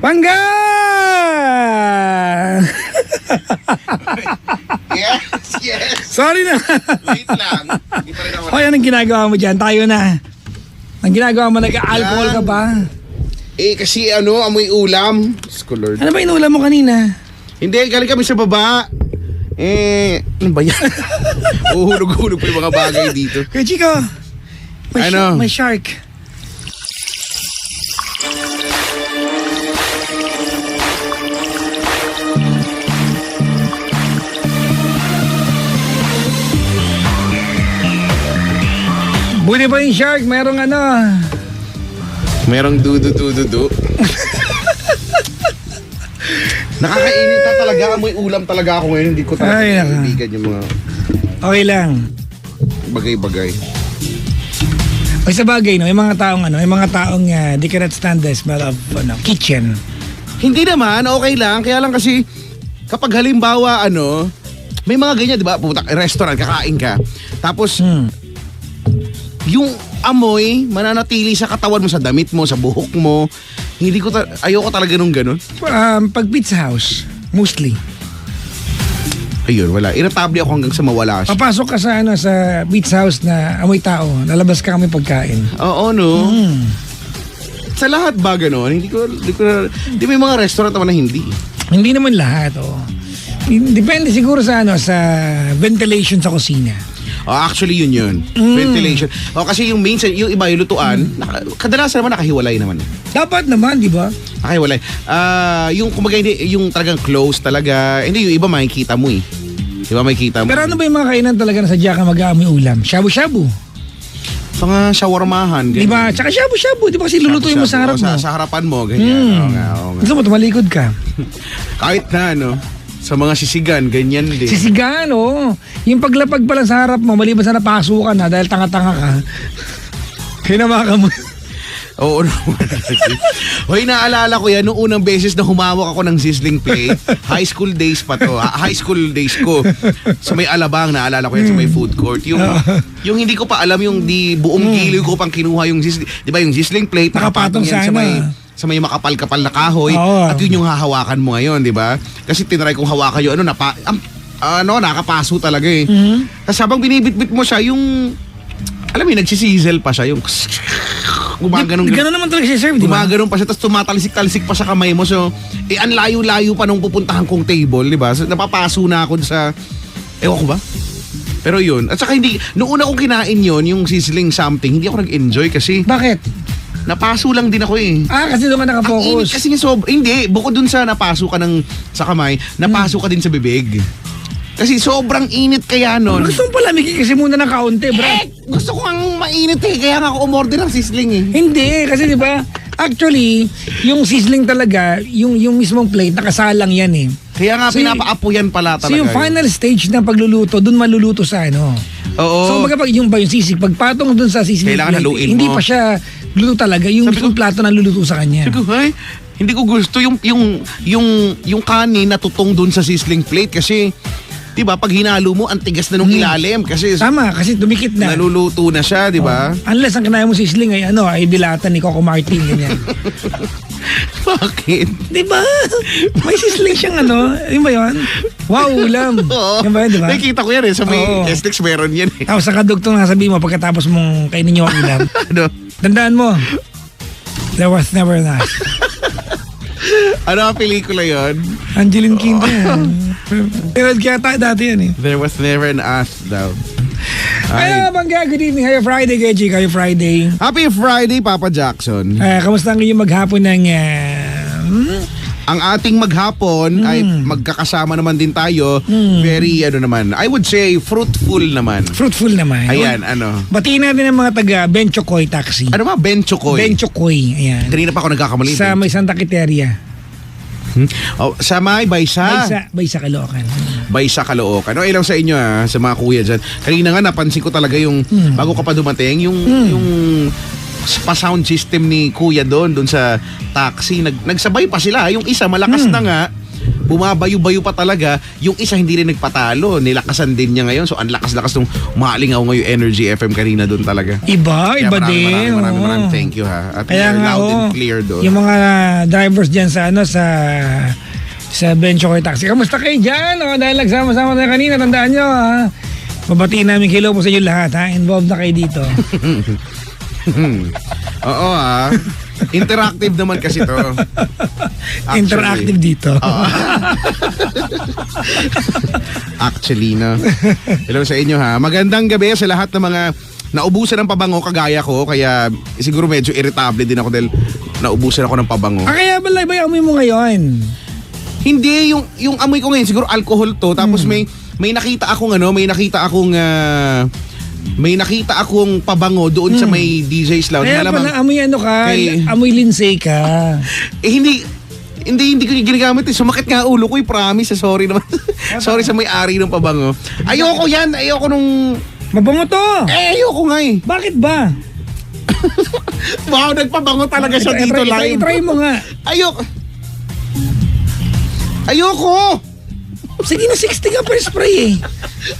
Pangga! Yes. Sorry na. Wait lang. Hindi pa rin ako. O, yan ang ginagawa mo dyan. Tayo na. Ang ginagawa mo, nag-alcohol ka ba? Kasi amoy ulam. Diyos ko, Lord. Ano ba inulam mo kanina? Hindi, galing kami sa baba. Ano ba yan? Uhulog-hulog pa yung mga bagay dito. Kaya Chico, may shark. Buti pa yung shark, merong Merong dudu. Nakakainit na talaga. Amoy ulam talaga ako ngayon. Hindi ko talaga Ay, naka. naibigan yung mga Okay lang. bagay-bagay. O sa bagay, no, may mga taong they cannot stand the smell of kitchen. Hindi naman, okay lang. Kaya lang kasi kapag halimbawa may mga ganyan, di ba? Pupunta ka restaurant, kakain ka. Tapos yung amoy mananatili sa katawan mo, sa damit mo, sa buhok mo. Ayoko talaga nung ganun. Pag pizza house, mostly. Ayun, wala. Irritable ako hanggang sa mawala siya. Papasok ka sa pizza house na amoy tao, lalabas ka kami pagkain. Oo, no? Sa lahat ba gano'n? Hindi may mga restaurant naman na hindi. Hindi naman lahat, Depende siguro sa ventilation sa kusina. Actually, yun. Ventilation. Kasi yung minsan, yung iba, yung lutuan, kadalasan naman nakahiwalay naman. Dapat naman, di ba? Nakahiwalay. Yung kumbaga, yung talagang close talaga. Hindi, yung iba makikita mo eh. Di ba makikita mo? Pero ano ba yung mga kainan talaga na sadya ka mag-aamoy ulam? Shabu-shabu. Mga shawarmahan. Di ba? Tsaka shabu-shabu. Di ba kasi lulutuin mo sa harap mo? Sa harapan mo, ganyan. Oo nga. Gusto mo, tumalikod ka. Kahit na, sa mga sisigan, ganyan din. Sisigan, Yung paglapag pa lang sa harap mo, maliban sa napasukan na dahil tanga-tanga ka. Kinamaka mo. Oo naman. Hoy, naalala ko yan, noong unang beses na humawak ako ng sizzling plate. High school days pa to. High school days ko. Sa may Alabang, naalala ko yan sa may food court. Yung hindi ko pa alam, yung buong giliw ko pang kinuha yung sizzling. Di ba yung sizzling plate, nakapatong yan sa may makapal-kapal na kahoy. At yun yung hahawakan mo ngayon, di ba? Kasi tinry kong hawakan yun, nakapaso talaga eh. Tapos habang binibitbit mo siya, yung alam mo, nagsisizzle pa siya, yung gumaganong. Gano'n naman talaga siya serve, di ba? Gumaganong pa siya, tapos tumatalisik-talisik pa sa kamay mo. So, ang layo-layo pa nung pupuntahan kong table, di ba? So, napapaso na ako sa, ewan ko ba? Pero yun, at saka hindi, noong una kong kinain yun, yung sizzling something, hindi ako nag-enjoy kasi. Bakit? Napaso lang din ako eh. Kasi doon ka nakafocus. Ang init kasi hindi, bukod dun sa napaso ka sa kamay, napaso ka din sa bibig. Kasi sobrang init kaya nun. Gusto mo palamigin kasi muna ng kaunti, bro. Gusto ko ang mainit eh, kaya nga ako umorder ng sizzling eh. Hindi, kasi di ba, actually, yung sizzling talaga, yung mismong plate, nakasalang yan eh. Kaya nga pinapaapuyan pala talaga. So yung final stage ng pagluluto, dun maluluto sa Oo. So yung sisig, pagpatong dun sa sizzling kailangan plate, haluin hindi mo. pa siya luto talaga, yung mismong plato na luluto sa kanya. Sabi ko, hindi ko gusto yung kanin na tutong dun sa sizzling plate kasi diba, pag hinalo mo, ang tigas na nung ilalim kasi tama, kasi dumikit na. Naluluto na siya, diba? Unless ang kinaya mo sizzling ay dilatan ni Coco Martin, ganyan. Bakit? Diba? May sizzling siyang yun ba yun? Wow, ulam. Oo. Yun ba yun, diba? Nakikita ko yan eh, sa may Estex meron yan eh. Tapos sa kadugtong na sabihin mo pagkatapos mong kainin niyo ang ulam. Tandaan mo, there was never an us. Ano ang pelikula yon? Angeline Kinder yan. Pero kaya tayo dati yan eh. There was never an us daw. Ay, Bangga, good evening. Happy Friday, Geji. Happy Friday. Happy Friday, Papa Jackson. Kamusta ang inyong maghapon ng... Ang ating maghapon ay magkakasama naman din tayo. Very, I would say, fruitful naman. Fruitful naman. Ayan, Batiin natin ang mga taga Benchokoy Taxi. Ano ba? Benchokoy? Benchokoy, ayan. Kanina pa ako nagkakamali. Sa may Santa Quiteria. Sa may Baysa. Baysa Caloocan. Baysa Caloocan. Ilang sa inyo sa mga kuya dyan. Kanina nga napansin ko talaga yung, bago ka pa dumating, yung pa-sound system ni kuya doon sa taxi. Nagsabay pa sila. Yung isa malakas na nga, bumabayo-bayo pa talaga. Yung isa hindi rin nagpatalo. Nilakasan din niya ngayon. So, ang lakas-lakas nung maalingaw ngayon Energy FM kanina doon talaga. Iba Kaya din. maraming thank you ha. At Kaya we're nga, loud and clear doon. yung mga drivers dyan sa Bencho Koy Taxi. Kamusta kayo dyan? O, dahil nagsama-sama tayo kanina, tandaan nyo ha. Mabatiin namin kilo po sa inyo lahat ha. Involved na kayo dito. Oo ha. Interactive naman kasi to. Actually. Interactive dito. Actually, no. Hello sa inyo ha. Magandang gabi sa lahat ng mga naubusan ng pabango kagaya ko. Kaya siguro medyo irritable din ako dahil naubusan ako ng pabango. Kaya ba yung amoy mo ngayon? Hindi, yung amoy ko ngayon siguro alcohol to. Tapos may nakita akong pabango doon sa may DJ's Lounge. Kaya Malamang, pala amoy amoy linsay ka. hindi ko yung ginagamit. Sumakit nga ulo ko, promise. Sorry naman. Sorry sa may-ari ng pabango. Ayoko yan. Ayoko nung... Mabango to. Ayoko nga eh. Bakit ba? Wow, nagpabango talaga siya dito live. Try mo nga. Ayoko! Sige na, 60 ka per spray eh.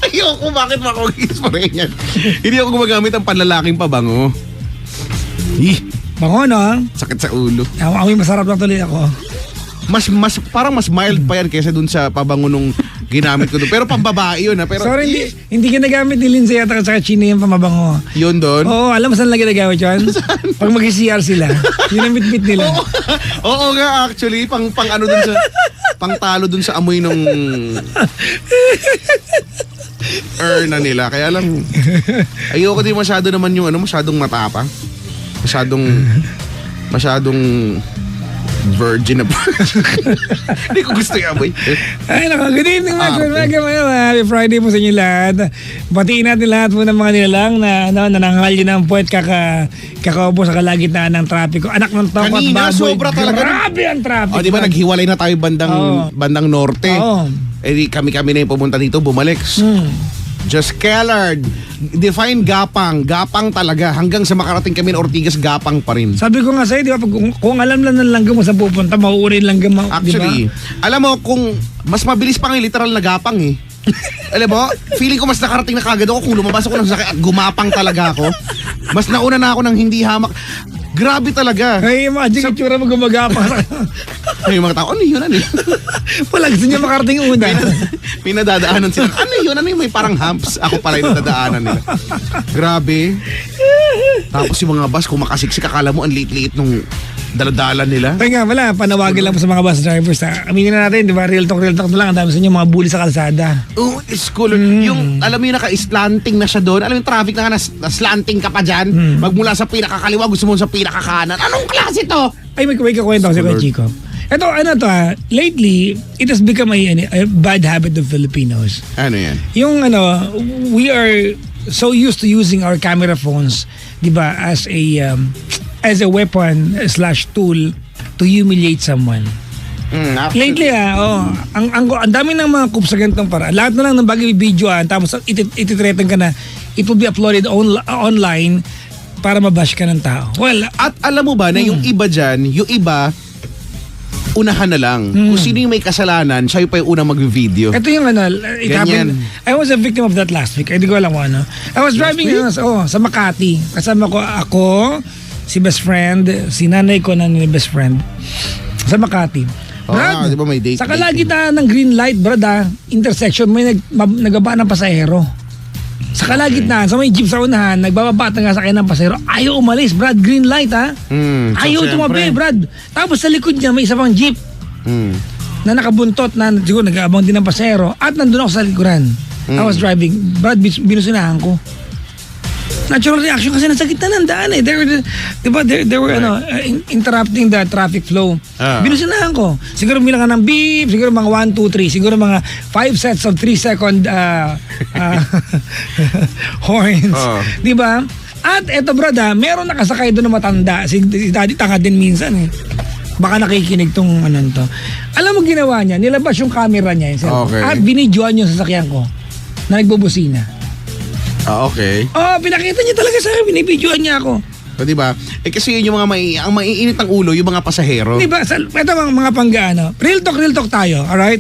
Ayoko, bakit mo ako i-spray niyan? Hindi ako gumagamit ng panlalaking pabango. Bango no? Sakit sa ulo. Amoy masarap lang tuloy ako. Parang mas mild pa yan kaysa dun sa pabango nung ginamit ko doon. Pero pambabae yun ha. Pero, sorry, hindi ginagamit ni Lindsay at saka Chino yung pamabango. yun doon? Oo, alam mo saan lang ginagamit yun? Pag mag-CR sila. Yun ang bit-bit nila. Oo nga, actually, pang ano dun sa... pang talo dun sa amoy nung... na nila. Kaya lang, ayoko din masyado naman yung masyadong matapa. Masyadong virgin na po. Hindi ko gusto yung amoy. Ay, nako. Good evening, Happy Friday po sa inyo lahat. Batiin natin lahat po ng mga nilalang na nananghal yun ang puwet kakaupo sa kalagitnaan ng trapiko. Anak ng toko at Kanina, baboy. sobra talaga. Grabe ang trapiko. Di ba naghiwalay na tayo bandang norte? Oo. Eh kami na yung pumunta dito, bumalik. Just Kellard. Define gapang. Gapang talaga. Hanggang sa makarating kami ng Ortigas, gapang pa rin. Sabi ko nga sa'yo, di ba, kung alam lang ng langgam mo sa pupunta, mauunin langgam mo, Actually, di ba? alam mo, kung mas mabilis pa nga yung literal na gapang eh. Alam mo, feeling ko mas nakarating na kagad ako kung lumabas ako ng sakit at gumapang talaga ako. Mas nauna na ako ng hindi hamak. Grabe talaga. Ay, imagine yung tsura mo gumagapang. Ay, yung mga tao, ano yun? Wala, gusto niya makarating una. May nadadaanan sila. Ano yun? May parang humps. Ako pala yung nadadaanan nila. Grabe. Tapos yung mga bus, kung makasiksik, akala mo ang liit-liit nung daladala nila. Kaya nga, wala. Panawagin lang po sa mga bus drivers. Aminin na natin, di ba? Real talk na lang. Ang dami sa inyo mga bully sa kalsada. Oh, it's cool. Yung, alam mo yung naka-slanting na siya doon. Alam mo yung traffic na slanting ka pa dyan. Magmula sa pinakakaliwa, gusto mo sa pinakakanan. Anong klase to? Ay, may kakwento ako sa Kuya Chico. Ito, lately, it has become a bad habit of Filipinos. Ano yan? Yung we are so used to using our camera phones, di ba, as a weapon / tool to humiliate someone. Lately, ang dami ng mga coups sa ganitong para. Lahat na lang ng bagay videoan, tapos ititretan ka na, it will be uploaded online para mabash ka ng tao. Well, at alam mo ba na yung iba dyan, yung iba, unahan na lang. Kung sino yung may kasalanan, siya yung pa yung unang mag-video. ito yung it happened. I was a victim of that last week. Hindi ko alam ano. I was driving sa Makati. Kasama ko ako, si best friend, si nanay ko na ni best friend. Sa Makati. Brad, di ba may date? sa kalagitnaan ng green light, brad, intersection, may nagbaba ng pasahero. Sa kalagitnaan, sa may jeep sa unahan, nagbababa at nangasakay ng pasahero. Ayaw umalis, Brad. Green light, ha? Ayaw tumabi, Brad. Tapos sa likod niya, may isa pang jeep na nakabuntot na siguro nag-aabang din ng pasahero. At nandun ako sa likuran. I was driving. Brad, binusinahan ko. Natural reaction kasi nasa gitna ng daan eh. They were interrupting the traffic flow. Binusinahan ko. Siguro bilang ng beep, siguro mga 1, 2, 3, siguro mga 5 sets of 3-second horns. Di ba? At eto brada, meron nakasakay doon na matanda. Si Daddy tanga din minsan eh. Baka nakikinig tong to. Alam mo ginawa niya, nilabas yung camera niya. At binidyoan yung sasakyan ko na nagbubusina. Okay. Pinakita niya talaga sa akin, binibidyoan niya ako. O, di ba? Eh kasi yun yung mga ang maiinit ng ulo, yung mga pasahero. Di ba? Ito mga panggaano. Real talk tayo. Alright?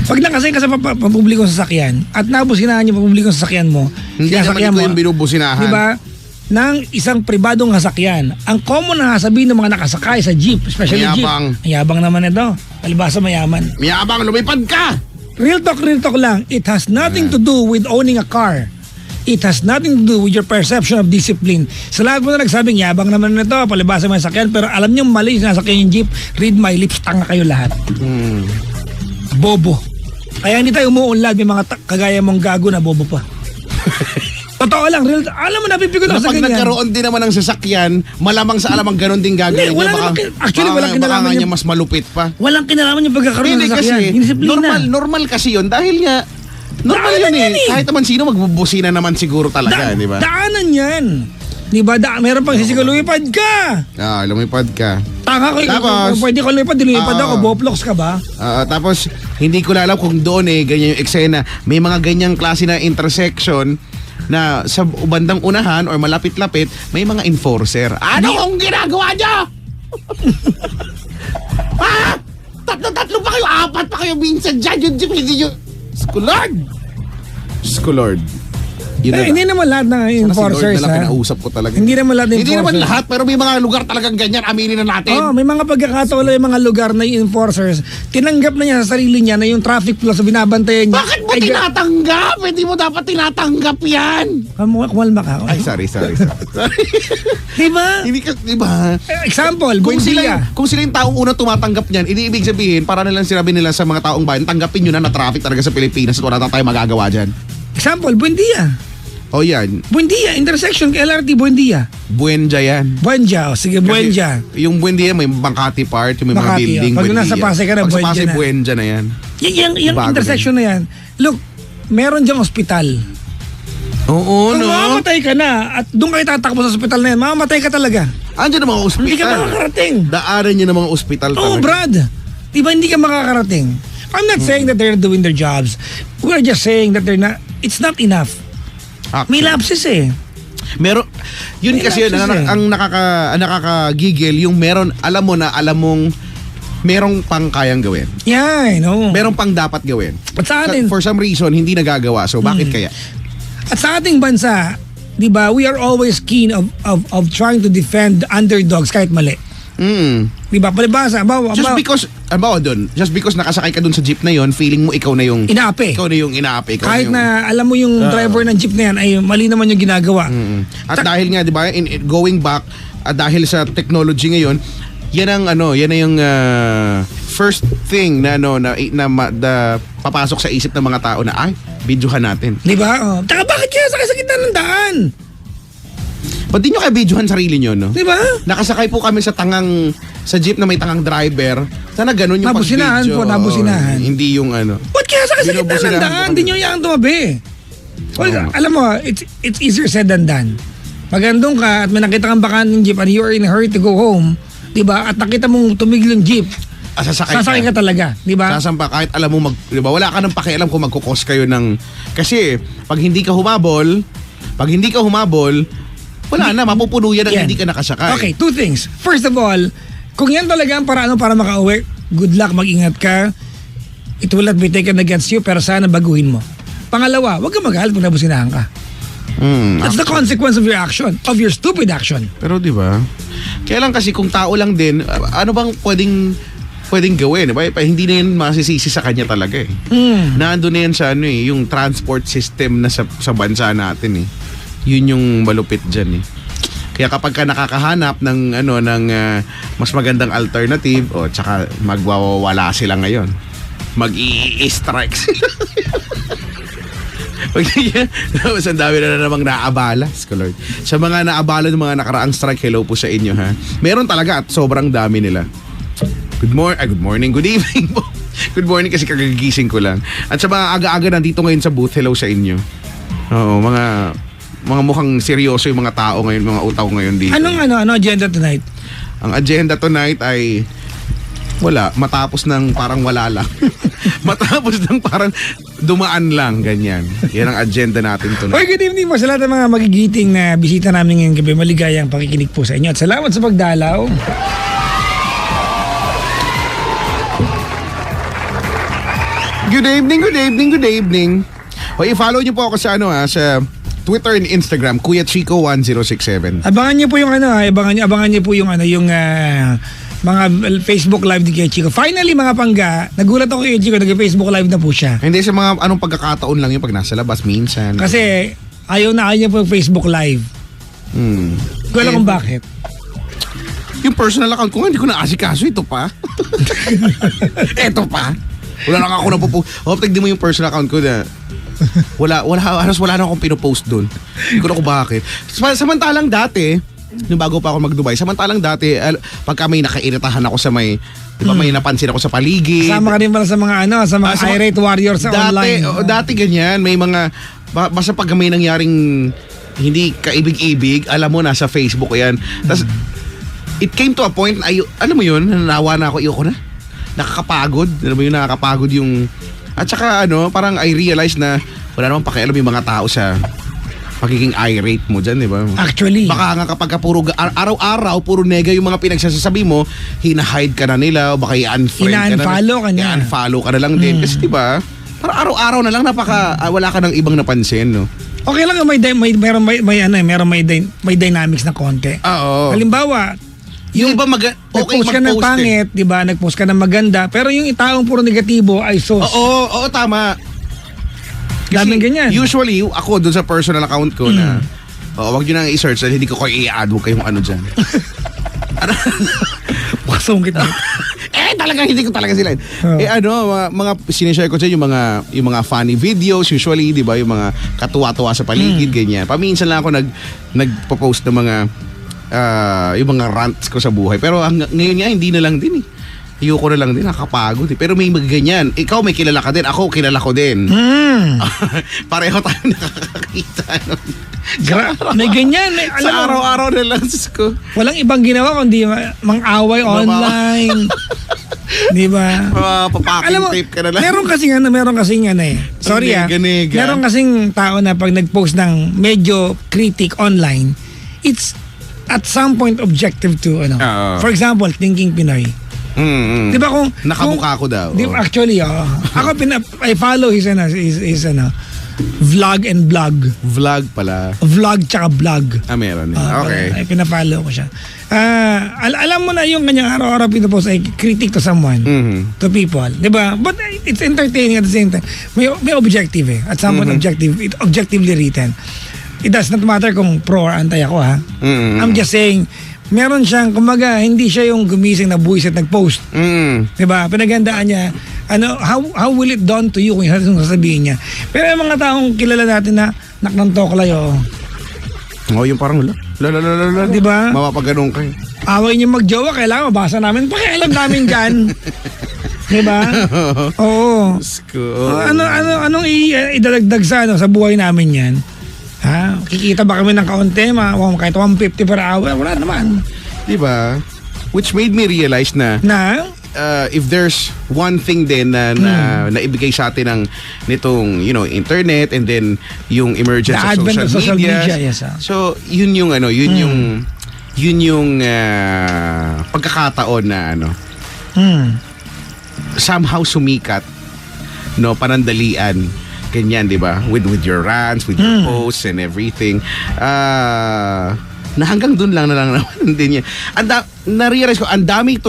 Pag nakasay ka sa pampublikong sasakyan at nabusinahan yung pampublikong sasakyan mo, Hindi naman ikaw yung binubusinahan. di ba? Ng isang pribadong sasakyan, ang common na sabihin ng mga nakasakay sa jeep, especially Mayabang. jeep. Mayabang naman ito. Palibasa mayaman. Mayabang, lumipad ka! Real talk lang. It has nothing to do with owning a car. It has nothing to do with your perception of discipline. Sa lahat mo na nagsabing, yabang naman nito, palibasa may sakyan, pero alam niyo mali na sakyan yung jeep, read my lips, tanga kayo lahat. Bobo. Kaya hindi tayo umuunlad, may mga kagaya mong gago na bobo pa. Totoo lang, real, alam mo, napipigot ako sa Pag ganyan. nagkaroon din naman ng sasakyan, malamang sa alamang ganon din gagawin Hindi, wala niya. naman actually, walang kinalaman baka nga niya. niya mas malupit pa. Walang kinalaman yung pagkakaroon Hindi ng kasi, sakyan. Indisiplina. normal kasi yun dahil nga, normal Daanan yun yan eh. Kahit naman sino magbubusina naman siguro talaga, di ba? Daanan yan. Di ba? Meron pang sisigaw, lumipad ka. Lumipad ka. Tanga ko, Tapos, pwede ko lumipad, lumipad ako, boplox ka ba? Tapos, hindi ko alam kung doon ganyan yung eksena. May mga ganyang klase na intersection na sa bandang unahan or malapit-lapit, may mga enforcer. Ano kung ginagawa niyo? Ha? Tatlo pa kayo, apat pa kayo minsan dyan. Yung Skulord! Skulord. Yun na Hindi naman lahat ng enforcers, Si Lord na lang ha? kinausap ko talaga. Hindi naman lahat ng Hindi naman enforcers. lahat, pero may mga lugar talagang ganyan. Aminin na natin. May mga pagkakataon na yung mga lugar na yung enforcers, tinanggap na niya sa sarili niya na yung traffic plus binabantayan niya. Bakit mo tinatanggap? Hindi mo dapat tinatanggap yan. Kumalma ka. Ay, sorry. Diba? Hindi ka, di ba? Example, Kung Buendia. kung sila yung taong unang tumatanggap niyan, ibig sabihin, para nilang sinabi nila sa mga taong bayan, tanggapin nyo na traffic talaga sa Pilipinas at wala na tayo magagawa dyan. Example, Buendia. O yan, Buendia, intersection LRT Buendia. Buendia yan. Buendia, sige, Buendia. Kasi yung Buendia, may Makati part, yung may mga Makati, building, pag Buendia. nasa Pasay ka na, Pag sa Buendia Pasay, na. Buendia na yan. Yung Bago intersection na yan. Look, meron diyang ospital. Oo, Kung no? mamamatay ka na at doon kayo tatakbo sa ospital na yan, mamamatay ka talaga. Andiyan ang mga ospital. Hindi ka makakarating. Daanan nyo ng mga ospital Oh, talaga. Brad. Diba hindi ka makakarating? I'm not saying that they're doing their jobs. We're just saying that it's not enough. May lapses eh. Meron, yun May kasi yun, lapses eh. ang nakakagigil, yung alam mong merong pang kayang gawin. Yeah, I know. Merong pang dapat gawin. At sa atin, For some reason, hindi nagagawa. So, bakit kaya? at sa ating bansa, di ba, we are always keen of trying to defend underdogs kahit mali. Di ba? Palibasa, Just because nakasakay ka dun sa jeep na yon, feeling mo ikaw na yung inaapi. Ikaw na yung inaapi. Ikaw Kahit na alam mo yung driver ng jeep na yan ay mali naman yung ginagawa. At dahil nga, di ba, going back, dahil sa technology ngayon, yan na yung first thing na papasok sa isip ng mga tao na, ay, videohan natin. Di ba? Taka bakit kaya sakay sa gitna ng daan? Ba't di nyo kaya videohan sarili nyo, no? Di ba? Nakasakay po kami sa jeep na may tangang driver. Sana ganun yung Nabusinahan pag-video. po, nabusinahan. Hindi yung Ba't kaya sakay sa gitna ng Binubusinahan daan? po Di kami. nyo yung tumabi. Well, alam mo, it's easier said than done. Pag andun ka at may nakita kang bakanting jeep and you're in a hurry to go home, di ba? At nakita mong tumigil yung jeep, sasakay ka talaga, di ba? Sasampa kahit alam mo di ba? Wala ka nang pakialam kung magkukos kayo ng kasi pag hindi ka humabol, wala na, mapupuno yan ang hindi ka nakasakay. Okay, two things. First of all, kung yan talaga ang paraan para makauwi, good luck, mag-ingat ka. It will not be taken against you, pero sana baguhin mo. Pangalawa, huwag kang magalit kung nabusinahan ka. That's the consequence of your action, of your stupid action. Pero di ba? Kaya lang kasi kung tao lang din, ano bang pwedeng gawin? Diba? Hindi na yan masisisi sa kanya talaga eh. Naandun na yan sa yung transport system na sa bansa natin eh. Yun yung malupit dyan eh. Kaya kapag ka nakakahanap ng mas magandang alternative, tsaka magwawala sila ngayon. Mag-i-strike sila. Tapos ang dami na namang naabala, Lord. Sa mga naabala ng mga nakaraang strike, hello po sa inyo ha. Meron talaga at sobrang dami nila. Good morning, good evening po. Good morning kasi kagagising ko lang. At sa mga aga-aga nandito ngayon sa booth, hello sa inyo. Oo, mga mukhang seryoso yung mga tao ngayon, mga utaw ngayon dito. Anong agenda tonight? Ang agenda tonight ay Wala, matapos ng parang wala lang. Matapos ng parang dumaan lang, ganyan. Yan ang agenda natin tonight. Okay, good evening po sa lahat ng mga magigiting na bisita namin ngayong gabi. Maligayang pakikinig po sa inyo at salamat sa pagdalaw. Good evening, good evening, good evening. O, i-follow niyo po ako sa sa Twitter and Instagram, Kuya Chico 1067. Abangan niyo po yung abangan niyo po yung yung mga Facebook live ni Kuya Chico. Finally mga pangga, nagulat ako kay Kuya Chico, nag-Facebook live na po siya. Hindi sa mga anong pagkakataon lang yung pag nasa labas minsan. Kasi ayaw niya po yung Facebook live. Hindi ko alam kung bakit. Yung personal account ko nga, hindi ko na-asikaso. Ito pa. Ito pa. Wala lang ako napopost. Tignan mo yung personal account ko na halos wala na akong pinopost doon. Hindi ko na kung bakit. Samantalang dati, nung bago pa ako mag-Dubai, samantalang dati, pagka may nakairitahan ako sa may, di ba may napansin ako sa paligid. Kasama ka rin pala sa mga sa mga irate warriors sa online. Dati ganyan, may mga, basta pag may nangyaring hindi kaibig-ibig, alam mo, nasa Facebook yan. Tapos, it came to a point, alam mo yun, nanawa na ako, ayoko na. Nakakapagod. Alam mo yun, nakakapagod yung... At saka parang I realize na wala namang pakialam yung mga tao sa pagiging irate mo dyan, di ba? Actually. Baka nga kapag puro araw-araw, puro nega yung mga pinagsasabi mo, hinahide ka na nila, o baka i-unfriend ka na. I-unfollow ka na lang din. Kasi di ba, parang araw-araw na lang wala ka ng ibang napansin, no? Okay lang may dynamics na konti. Oo. Halimbawa, yung iba nag-post ka ng pangit, di ba? Nag-post ka ng maganda, pero yung taong puro negatibo ay sos. Oo, tama. Daming ganyan. Usually, ako doon sa personal account ko na, wag nyo nang i-search dahil hindi ko i-add, huwag kayong dyan. Pasong kita. Talagang hindi ko talaga sila. Mga sinishare ko sa yung mga funny videos, usually, di ba? Yung mga katuwa-tuwa sa paligid, ganyan. Paminsan lang ako nagpo-post ng mga yung mga rants ko sa buhay. Pero ngayon nga, hindi na lang din eh. Ayoko na lang din, nakakapagod eh. Pero may ganyan. Ikaw may kilala ka din, ako kilala ko din. Pareho tayo nakakakita. May ganyan. Sa araw-araw na lang ko. Walang ibang ginawa kundi mang-away online. Di ba? Papaking tape ka na lang. Meron kasing sorry nega. Meron kasing tao na pag nag-post ng medyo critic online, it's at some point objective to for example, Thinking Pinoy. Di ba kung nakamukha ko daw. Actually, ako I follow his vlog and blog. Vlog pala. Vlog tsaka blog. Meron. Okay. Ay pina-follow ko siya. Alam mo na yung kanyang araw-araw pinopost ay critic to someone, to people. Di ba? But it's entertaining at the same time. May objective eh. At some point objectively written. It does not matter kung pro or anti ako ha. I'm just saying, meron siyang, kumbaga, hindi siya yung gumising na buwis at nag-post. Diba? Pinagandaan niya, how will it dawn to you kung yung sasabihin niya. Pero yung mga taong kilala natin na naknantoklay yung parang diba? Mapapaganong kayo. Away niyo magjowa, kailangan mabasa namin. Pakialam namin dyan. Diba? Oo. Anong idadagdag sa buhay namin yan? Kikita ba kami ng kaunti? Kahit 150 per hour? Wala naman. Diba? Which made me realize na if there's one thing din na naibigay sa atin nitong internet and then yung emergence of social media. Yes, So yun yung pagkakataon na somehow sumikat, panandalian. Ganyan, di ba? With your rants, with your posts and everything. Na hanggang dun lang naman din yan. Na-realize ko, ang daming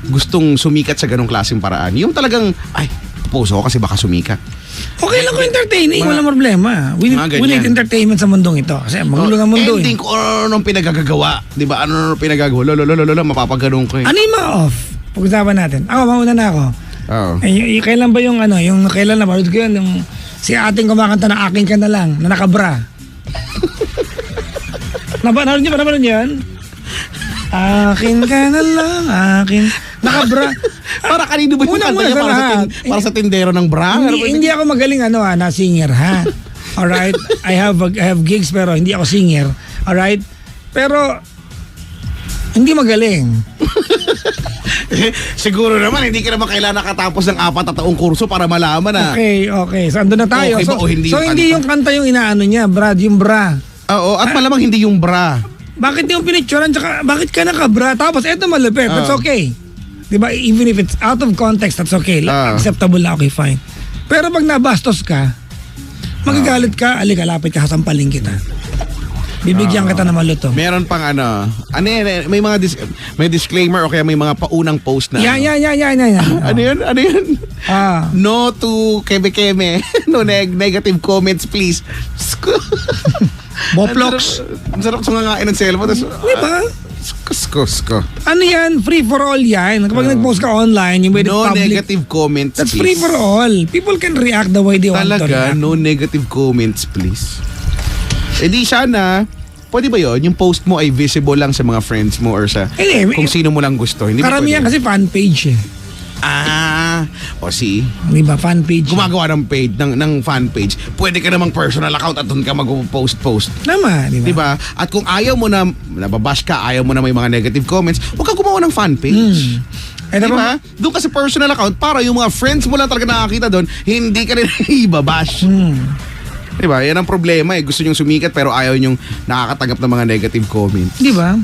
gustong sumikat sa ganong klaseng paraan. Yung talagang, post ako kasi baka sumikat. Okay lang kung entertaining, walang problema. We need entertainment sa mundong ito. Kasi magulo ng mundo. Ending ko, anong pinagagagawa? Di ba? Ano pinagagawa? Lolo, mapapaganong ko eh. Ano yung off? Pag-usapan natin. Mauna na ako. Kailan ba yung kailan na barod ko yun, yung si ating kumakanta na Akin Ka Na Lang, na nakabra. Naroon niyo ba naman yun? Akin ka na lang, akin. Nakabra. Para kanino ba yung kanta niya? Para sa tindero ng bra? Hindi ako magaling na singer ha. Alright? I have gigs pero hindi ako singer. Alright? Pero Hindi magaling. Siguro naman, hindi ka naman kailangan nakatapos ng 4 na taong kurso para malaman na. Okay. So, andun na tayo. Okay ba o hindi yung kanta? yung kanta yung inaano niya, Brad, yung bra. Oo, at malamang hindi yung bra. Bakit yung pinicturean, tsaka bakit ka naka-bra? Tapos, eto malapit, that's okay. Diba, even if it's out of context, that's okay. Acceptable na, okay, fine. Pero pag nabastos ka, magagalit ka, alika, lapit ka, sasampalin kita. Bibigyan kita ng maluto. Meron pang ano yan, may mga may disclaimer o kaya may mga paunang post na. Yan. Ano yun? No to keme-keme. No negative comments, please. Boplox. Ang sarap sa ngain ng cellphone. Diba? Sko. Ano yan? Free for all yan. Kapag nag-post ka online, yung No public, negative comments, that's please. free for all. People can react the way they want to Talaga, react. no negative comments, please. Eh di sana, pwede ba yun? Yung post mo ay visible lang sa mga friends mo or sa kung sino mo lang gusto. Hindi ba Karamihan pwede? kasi fan page eh. See? Di ba? Fan page. Gumagawa ng page, ng fan page. Pwede ka namang personal account at doon ka mag-post. Naman, di ba? Diba? At kung ayaw mo na, nababash ka, ayaw mo na may mga negative comments, huwag ka gumawa ng fan page. Diba? Doon ka sa personal account para yung mga friends mo lang talaga nakakita doon, hindi ka rin ibabash. Diba? Yan ang problema eh. Gusto nyong sumikat pero ayaw nyong nakakatanggap ng mga negative comments. Di ba?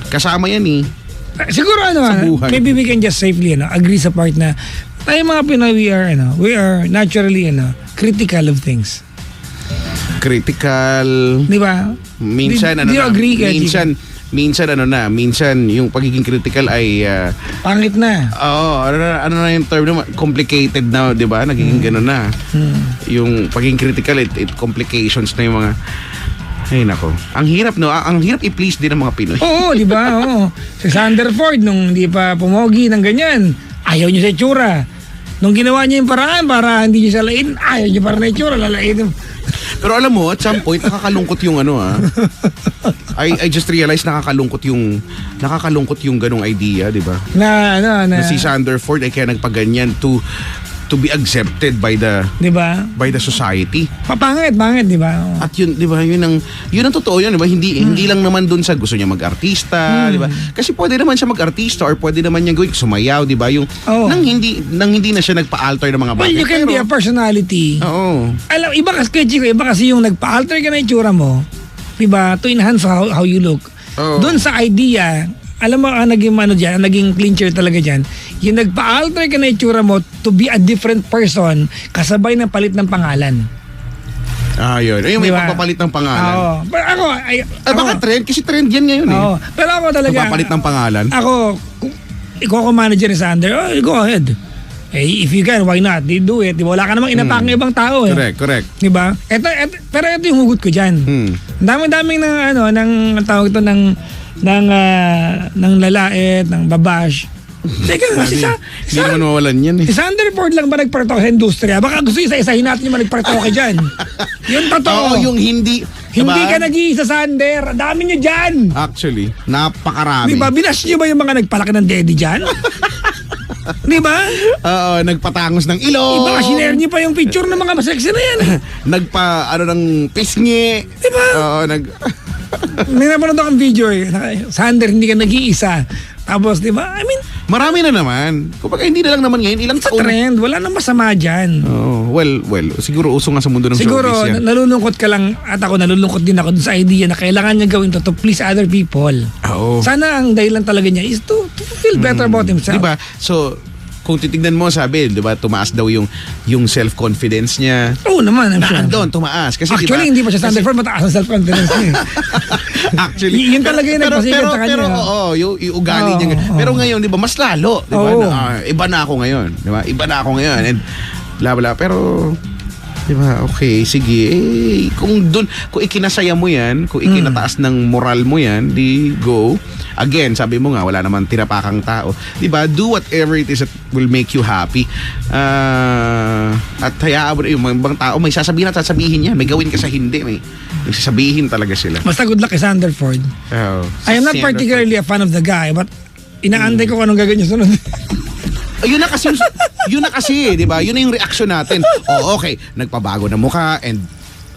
Kasama yan eh. Siguro buhay. maybe we can just safely agree sa part na tayo mga Pinoy, we are naturally critical of things. Critical. Di ba? Minsan do you agree ka, minsan yung pagiging critical ay pangit na. ano na yung term naman, complicated na, 'di ba? Nagiging gano'n na. Yung pagiging critical, it complications na yung mga. Ay nako. Ang hirap no, ang hirap i-please din ng mga Pinoy. Oo, di ba? Oo. Si Sander Ford nung hindi pa pumogi ng ganyan, ayaw niya sa itsura. Nung ginawa niya yung paraan para hindi niya siya lain, ayaw niya para na itsura, lalain. Pero alam mo, at some point nakakalungkot yung I just realized nakakalungkot yung ganung idea, 'di ba? Na Si Sander Ford ay kaya nagpaganyan to be accepted by the di ba? society. Pangit, di ba? At yun, 'di ba? Yun ang totoo yun, 'di ba? Hindi lang naman doon sa gusto niya mag-artista, 'di ba? Kasi pwede naman siya mag-artista or pwede naman niya gawin sumayaw, 'di ba? Yung nang hindi na siya nagpa-alter ng mga bagay. Well, you can be a personality. Oo. Alam, iba kasi yung nagpa-alter ka na itsura mo, 'di ba? To enhance how you look. Doon sa idea, alam mo ang naging clincher talaga diyan. Yung nagpa-alter ka na itsura mo to be a different person kasabay ng palit ng pangalan. Yun. Ayun, may Diba? pagpapalit ng pangalan. Oo. Pero ako, Baka trend? Kasi trend yan ngayon eh. Oo. Pero ako talaga, Pagpapalit ng pangalan. Ako, ikaw ko manager ni Sander, go ahead. If you can, why not? They do it. Diba? Wala ka namang inapakang ibang tao eh. Correct. Diba? Pero ito yung hugot ko dyan. Ang daming ng tawag ito ng lalait, ng babash. Teka nga, Hindi naman mawalan yan eh. Si Sander Ford lang ba nagparatoke sa industriya? Baka gusto isa-isahin natin yung nagparatoke dyan. Yun totoo. Oo, yung hindi. Hindi ka nag-iisa, Sander. Ang dami nyo dyan. Actually, napakarami. Diba? Binash nyo ba yung mga nagpalaki ng daddy dyan? Diba? Oo, nagpatangos ng ilong. Iba, sinare nyo pa yung picture ng mga masexy na yan. ng pisngi. Diba? Oo, May napanood akong video eh. Sander, hindi ka nag-iisa. Tapos, diba? I mean, marami na naman. Kumbaga, hindi na lang naman ngayon. Ilang sa taon. trend. Wala nang masama dyan. Oh, well, siguro uso nga sa mundo ng Siguro, showbiz yan. nalulungkot ka lang at ako nalulungkot din ako dun sa idea na kailangan niya gawin to please other people. Oo. Sana ang dahilan talaga niya is to feel better about himself. Diba? So, kung titignan mo, sabi, diba, tumaas daw yung self-confidence niya. Oo naman, I'm sure. Doon, tumaas. Kasi, Actually, hindi pa siya Sander Ford, mataas ang self-confidence niya. Actually. Yun talaga yung nagpasikat sa kanya. Pero, yung ugali niya. Pero ngayon, diba, mas lalo. Diba? Iba na ako ngayon. Diba? Iba na ako ngayon. And, bla bla. Pero, diba, okay, sige. Kung ikinasaya mo yan, kung ikinataas ng moral mo yan, di go. Again, sabi mo nga, wala naman tinapakang tao. Diba, do whatever it is that will make you happy. At hayaan mo, yung mga ibang tao, may sasabihin at sasabihin yan. May gawin ka sa hindi. May sasabihin talaga sila. Basta good luck kay Sander Ford. I am not particularly a fan of the guy, but inaantay ko kung anong gagawin niya sunod. Yun na kasi, di ba? Yun na yung reaction natin. Okay, nagpabago na mukha and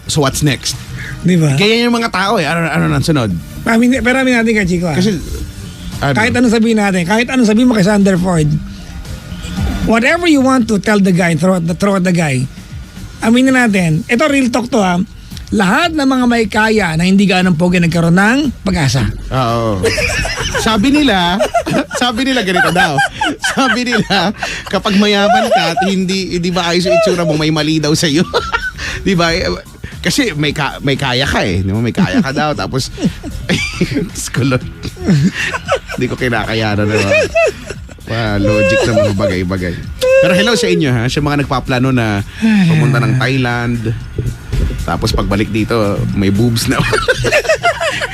so what's next? Di ba? Ganyan yung mga tao eh. Ano nang sunod? Pero amin natin ka, Chico. Kasi, Kahit anong sabihin natin, kahit anong sabihin mo kay Sander Ford, whatever you want to tell the guy, throw at the guy, aminin natin, ito real talk to ha, lahat ng mga may kaya na hindi gaanong pogi nagkaroon ng pag-asa. Oo. Sabi nila ganito daw. Sabi nila, kapag mayaman ka at hindi ba ayos yung itsura mo, may mali daw sa'yo. Di ba? Kasi may kaya ka eh. Di ba? May kaya ka daw. Tapos, skulot. Hindi ko kinakayanan. Diba? Logic na mga bagay-bagay. Pero hello sa inyo ha. Sa mga nagpaplano na pumunta ng Thailand. Tapos pagbalik dito, may boobs na.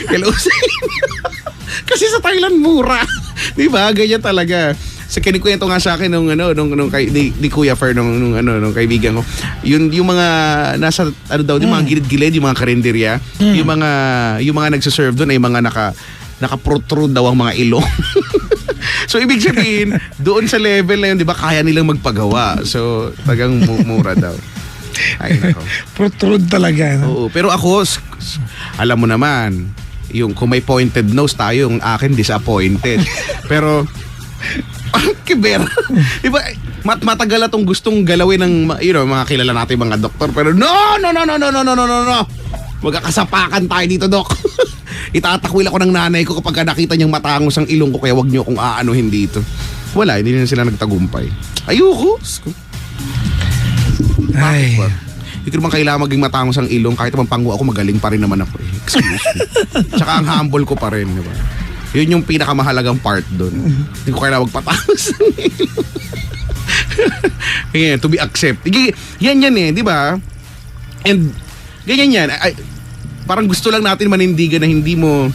Hello sa inyo. Kasi sa Thailand mura. Di ba? Ganyan talaga. Sa kinikwento nga sa akin nung ni Kuya Fer nung kaibigan ko. Yung mga nasa yung mga gilid-gilid, yung mga karinderya, yung mga nagse-serve doon ay mga naka-protrude daw ang mga ilong. So ibig sabihin, doon sa level na yun, 'di ba, kaya nilang magpagawa. So tagang mura daw. Ay nako. Protrude talaga. Oo, pero ako alam mo naman, yung kung may pointed nose tayo, yung akin disappointed. Pero kiber. Diba, matagal na tong gustong galawin ng mga kilala natin mga doktor. Pero no. Magkakasapakan tayo dito, Dok. Itatakwil ako ng nanay ko kapag nakita niyang matangos ang ilong ko, kaya wag niyo akong aanuhin dito. Wala, hindi na sila nagtagumpay. Ayoko. Ay. Hindi ko naman kailangan maging matangos ang ilong. Kahit naman pango ako, magaling pa rin naman ako. Excuse me. Tsaka ang humble ko pa rin, di ba? Yun yung pinakamahalagang part doon. Hindi ko kailangan magpatangos ng ilong. Ganyan, to be accepted. Yan eh, di ba? And ganyan yan. Parang gusto lang natin manindigan na hindi mo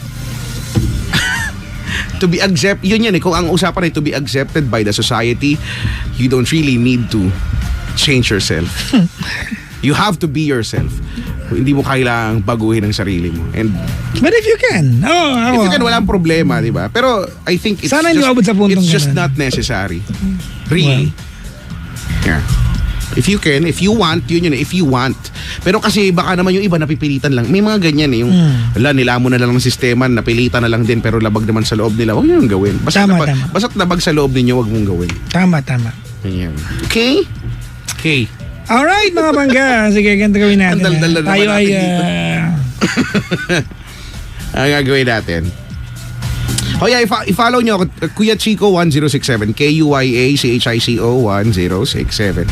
to be yun yan eh. Kung ang usapan ay to be accepted by the society, you don't really need to change yourself. You have to be yourself. Hindi mo kailangang baguhin ang sarili mo. But if you can, if you can, walang problema, di ba? Pero I think it's sana it's just not necessary. Really. Yeah. If you can, if you want, yun, if you want. Pero kasi baka naman yung iba napipilitan lang. May mga ganyan eh. Yung nilamon na lang ng sistema, napilitan na lang din pero labag naman sa loob nila. Huwag nyo yung gawin. Basta't labag sa loob ninyo, huwag mong gawin. Tama. Ganyan. Okay? Okay. Alright mga bangga. Sige, ganito gawin natin. Ang daldal na Tayo naman ay... natin ang gagawin natin. I-follow nyo ako, Kuya Chico 1067, KUYACHICO 1067.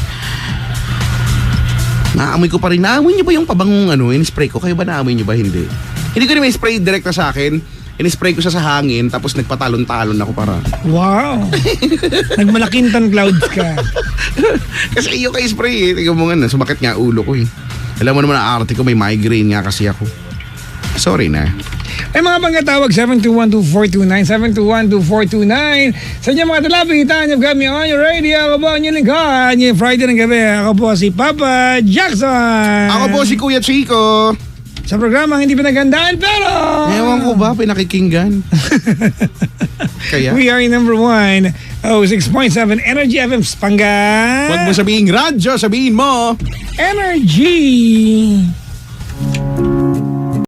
Naamoy ko pa rin. Naamoy nyo ba yung pabangong in-spray ko? Kayo ba naamoy nyo ba? Hindi. Hindi ko naman spray direkta sa akin. In-spray ko sa hangin, tapos nagpatalon-talon ako para. Wow! Nagmalakintan clouds ka. Kasi iyo kay spray eh. Tingnan mo nga, sumakit nga ulo ko eh. Alam mo naman ang arte ko, may migraine nga kasi ako. Sorry na. Ay mga pangkatawag 721-2429 721-2429. Sa inyo mga talapitan yung kami on your radio. Ako po ang inyong lingkod. Yung Friday ng gabi. Ako po si Papa Jackson. Ako po si Kuya Chico. Sa programang hindi pinagandaan pero ewan ko ba, pinakikinggan. Kaya we are in number 1 6.7 Energy FM Pangga. Huwag mo sabihin radyo, sabihin mo Energy.